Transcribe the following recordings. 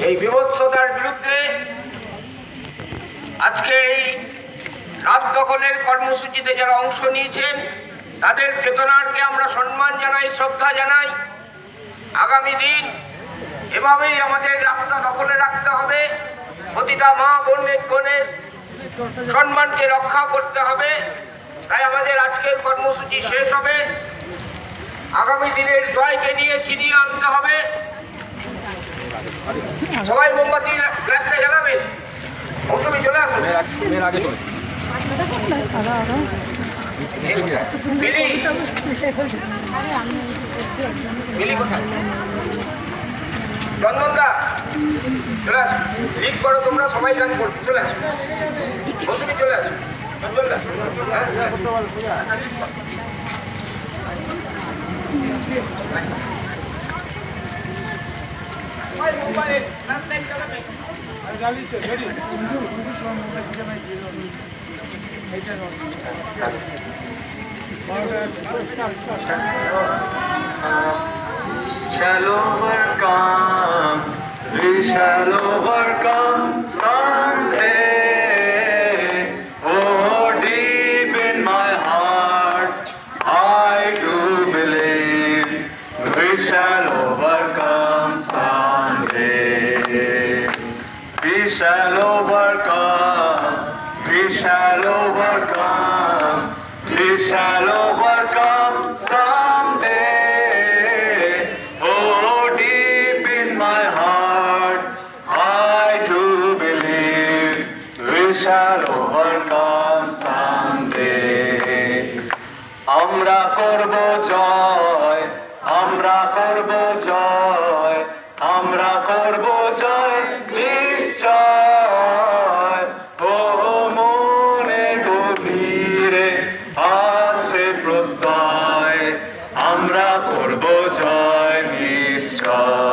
এই বিভৎসতার বিরুদ্ধে আজকে এই রাত দখলের কর্মসূচিতে যারা অংশ নিয়েছেন তাদের চেতনাকে আমরা সম্মান জানাই, শ্রদ্ধা জানাই। আগামী দিন এভাবেই আমাদের রাস্তা দখলে রাখতে হবে। প্রতিটা মা বোনের সম্মানকে রক্ষা করতে হবে। তাই আমাদের আজকের কর্মসূচি শেষ হবে। আগামী দিনের জয়কে নিয়ে ছিনিয়ে আনতে হবে। সবাই মোমবাতি ফ্ল্যাশটা জ্বালাবেন। মৌসুমি চলে আসুন। চন্দনদা চলে আসুন, লিড করো তোমরা, সবাই গান করছো, চলে আসুন। মৌসুমি চলে আসুন। চন্দনদা shall overcome, we shall overcome someday. Oh, deep in my heart, I do believe we shall overcome someday. We shall overcome, we shall overcome, we shall overcome someday. Oh, deep in my heart, I do believe we shall overcome someday. আমরা করব জয়, আমরা করব জয়, আমরা করব জয় নিশ্চয়। ও মনে গভীরে আছে প্রত্যয়, আমরা করব জয় নিশ্চয়।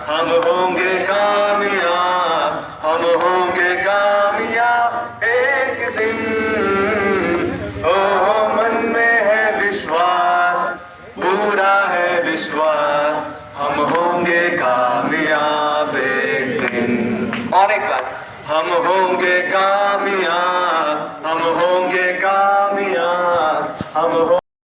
हम होंगे कामयाब, हम होंगे कामयाब एक दिन। ओ मन में है विश्वास, पूरा है विश्वास, हम होंगे कामयाब एक दिन। और एक बार, हम होंगे कामयाब, हम होंगे कामयाब, हम